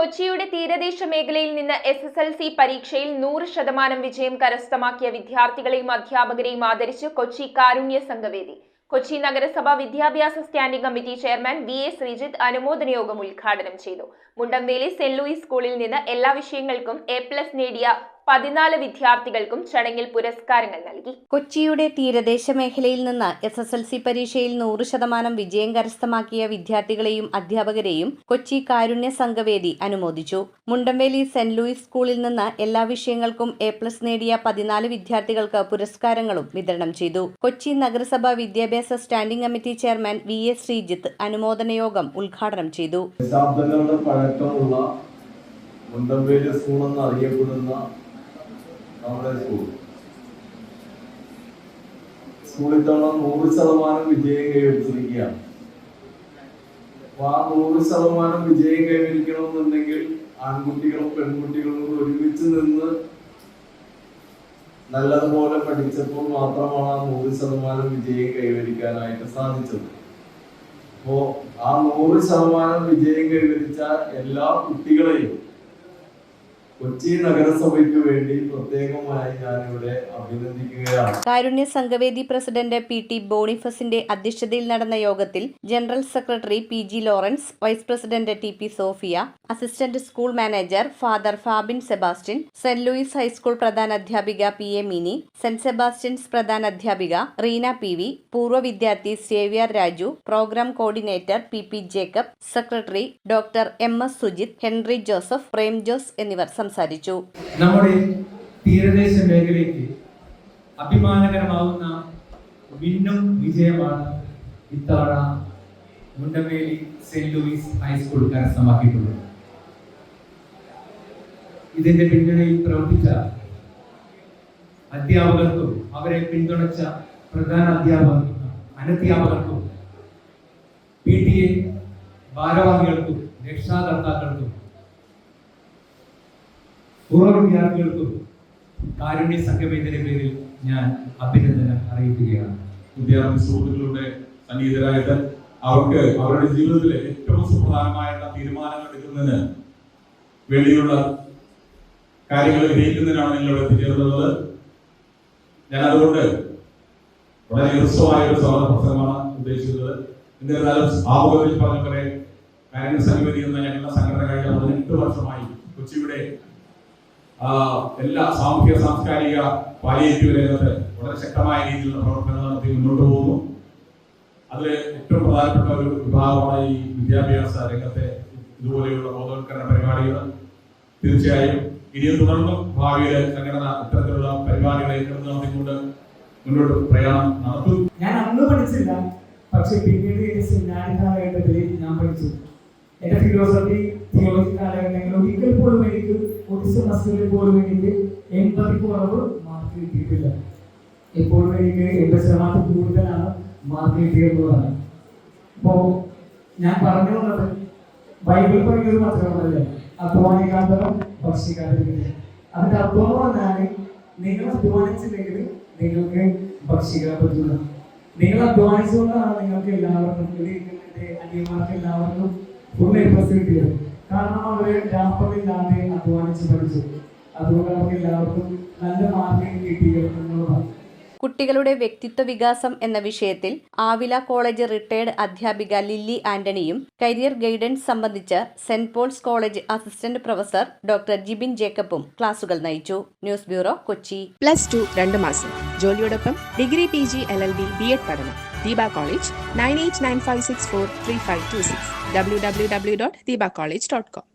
കൊച്ചിയുടെ തീരദേശ മേഖലയിൽ നിന്ന് SSLC പരീക്ഷയിൽ 100% വിജയം കരസ്ഥമാക്കിയ വിദ്യാർത്ഥികളെയും അധ്യാപകരെയും ആദരിച്ച് കൊച്ചി കാരുണ്യ സംഘവേദി. കൊച്ചി നഗരസഭ വിദ്യാഭ്യാസ standing committee chairman VA Sreejith അനുമോദന യോഗം ഉദ്ഘാടനം ചെയ്തു. മുണ്ടംവേലി സെന്റ് ലൂയിസ് സ്കൂളിൽ നിന്ന് എല്ലാ വിഷയങ്ങൾക്കും A+ നേടിയ 14 വിദ്യാർത്ഥികൾക്കും ചടങ്ങിൽ പുരസ്കാരങ്ങൾ നൽകി. കൊച്ചിയുടെ തീരദേശ മേഖലയിൽ നിന്ന് SSLC പരീക്ഷയിൽ 100% വിജയം കരസ്ഥമാക്കിയ വിദ്യാർത്ഥികളെയും അധ്യാപകരെയും കൊച്ചി കാരുണ്യ സംഘവേദി അനുമോദിച്ചു. മുണ്ടംവേലി സെന്റ് ലൂയിസ് സ്കൂളിൽ നിന്ന് എല്ലാ വിഷയങ്ങൾക്കും A+ നേടിയ 14 വിദ്യാർത്ഥികൾക്ക് പുരസ്കാരങ്ങളും വിതരണം ചെയ്തു. കൊച്ചി നഗരസഭ വിദ്യാഭ്യാസ standing committee chairman VA Sreejith അനുമോദന യോഗം ഉദ്ഘാടനം ചെയ്തു. മുണ്ടംവേലി സ്കൂൾ എന്നറിയപ്പെടുന്ന നമ്മുടെ സ്കൂൾ ഇത്തവണ 100% വിജയം കൈവരിച്ചിരിക്കുകയാണ്. അപ്പൊ ആ 100% വിജയം കൈവരിക്കണമെന്നുണ്ടെങ്കിൽ ആൺകുട്ടികളും പെൺകുട്ടികളും ഒരുമിച്ച് നിന്ന് നല്ലതുപോലെ പഠിച്ചപ്പോൾ മാത്രമാണ് ആ 100% വിജയം കൈവരിക്കാനായിട്ട് സാധിച്ചത്. അപ്പോ ആ 100% വിജയം കൈവരിച്ച എല്ലാ കുട്ടികളെയും കൊച്ചി നഗരസഭയ്ക്ക് വേണ്ടി പ്രത്യേകമായി ഞാനിവിടെ അഭിനന്ദിക്കുകയാണ്. കാരുണ്യ സംഘവേദി പ്രസിഡന്റ് PT ബോണിഫസിന്റെ അധ്യക്ഷതയിൽ നടന്ന യോഗത്തിൽ general secretary PG Lawrence, vice president TP Sophia, assistant school manager father Fabin Sebastian, Saint Louis High School പ്രധാനാധ്യാപിക PA മിനി, സെന്റ് സെബാസ്റ്റ്യൻസ് പ്രധാനാധ്യാപിക റീന PV, പൂർവ്വ വിദ്യാർത്ഥി Xavier Raju, programme coordinator PP Jacob, secretary doctor MS Sujith, Henry Joseph, Prem Jose എന്നിവർ സംസാരിച്ചു. നമ്മുടെ തീരദേശ മേഖലയ്ക്ക് അഭിമാനകരമാവുന്ന മിന്നും വിജയമാണ് ഇത്തവണ മുണ്ടംവേലി സെന്റ് ലൂയിസ് ഹൈസ്കൂൾ കരസ്ഥമാക്കിയിട്ടുള്ളത്. ഇതിന്റെ പിന്തുണയിൽ പ്രവർത്തിച്ച അധ്യാപകർക്കും അവരെ പിന്തുണച്ച പ്രധാന അധ്യാപകർക്കും അനധ്യാപകർക്കും PTA ഭാരവാഹികൾക്കും രക്ഷാകർത്താക്കൾക്കും പൂർവ്വ വിദ്യാർത്ഥികൾക്കും കാരുണ്യ സംഘവേദിയുടെ പേരിൽ ഞാൻ അഭിനന്ദനം അറിയിക്കുകയാണ്. വിദ്യാർത്ഥി സുഹൃത്തുക്കളുടെ സന്നിഹിതരായിട്ട് അവർക്ക് അവരുടെ ജീവിതത്തിലെ ഏറ്റവും സുപ്രധാനമായിട്ടുള്ള തീരുമാനങ്ങൾ എടുക്കുന്നതിന് വേണ്ടിയുള്ള കാര്യങ്ങൾ ഗ്രഹിക്കുന്നതിനാണ് നിങ്ങളിവിടെ എത്തിച്ചേർന്നത്. ഞാൻ അതുകൊണ്ട് വളരെ ഹ്രസ്വമായ ഒരു സ്വാഗത പ്രസംഗമാണ് ഉദ്ദേശിച്ചത്. എന്നിരുന്നാലും ആമുഖത്തിൽ പറഞ്ഞ പോലെ കാരുണ്യ സംഘവേദി എന്ന ഞങ്ങളുടെ സംഘടന കഴിഞ്ഞ 18 വർഷമായി കൊച്ചിയുടെ എല്ലാ സാമൂഹ്യ സാംസ്കാരിക പാലിയേറ്റീവ് രംഗത്ത് വളരെ ശക്തമായ രീതിയിലുള്ള പ്രവർത്തനങ്ങൾ നടത്തി മുന്നോട്ട് പോകുന്നു. അതിൽ ഏറ്റവും പ്രധാനപ്പെട്ട ഒരു വിഭാഗമാണ് ഈ വിദ്യാഭ്യാസ രംഗത്തെ ഇതുപോലെയുള്ള ബോധവൽക്കരണ പരിപാടികൾ. തീർച്ചയായും ഇനിയും തുടർന്നും ഭാവിയിൽ സംഘടന ഇത്തരത്തിലുള്ള പരിപാടികളെ നടത്തിക്കൊണ്ട് മുന്നോട്ട് പ്രയാണം നടത്തും. ഞാൻ അന്ന് പഠിച്ചില്ല, പക്ഷെ പിന്നീട് കാലഘട്ടത്തിൽ ഞാൻ പഠിച്ചു. എന്റെ ഫിലോസഫി തിയോളജി കാലഘട്ടങ്ങളിൽ ഒരിക്കൽ പോലും എനിക്ക് ഒരു സെമസ്റ്ററിൽ പോലും എനിക്ക് 80 കുറവ് മാർക്ക് കിട്ടിയിട്ടില്ല. എപ്പോഴും എനിക്ക് 80% കൂടുതലാണ് മാർക്ക് കിട്ടിയെന്നുള്ളതാണ്. അപ്പോ ഞാൻ പറഞ്ഞു വന്നത് ബൈബിൾ പറയുന്നത് മാത്രമല്ലേ, അധ്വാനിക്കാത്തവരും ഭക്ഷിക്കാതിരിക്കുക. അതിന്റെ അർത്ഥം എന്ന് പറഞ്ഞാൽ നിങ്ങൾ അധ്വാനിച്ചില്ലെങ്കിൽ നിങ്ങൾക്ക് ഭക്ഷിക്കാൻ പറ്റില്ല. നിങ്ങൾ അധ്വാനിച്ചുകൊണ്ടാണ് നിങ്ങൾക്ക് എല്ലാവർക്കും അന്യന്മാർക്ക് എല്ലാവർക്കും ഫുൾ A+ കിട്ടിയത്. കാരണം അവര് രാപ്പമില്ലാതെ അധ്വാനിച്ച് പഠിച്ചു. അതുകൊണ്ട് അവർക്ക് എല്ലാവർക്കും നല്ല മാർക്ക് കിട്ടിയെന്നുള്ളതാണ്. കുട്ടികളുടെ വ്യക്തിത്വ വികാസം എന്ന വിഷയത്തിൽ ആവില കോളേജ് റിട്ടയർഡ് അധ്യാപിക ലില്ലി ആന്റണിയും കരിയർ ഗൈഡൻസ് സംബന്ധിച്ച് Saint Paul's College assistant professor doctor Jibin ജേക്കബും ക്ലാസുകൾ നയിച്ചു. News bureau, Kochi. +2 2 മാസം ജോലിയോടൊപ്പം ഡിഗ്രി PG LLB B.Ed പഠനം. Deepa college 9895643526 www.deebacollege.com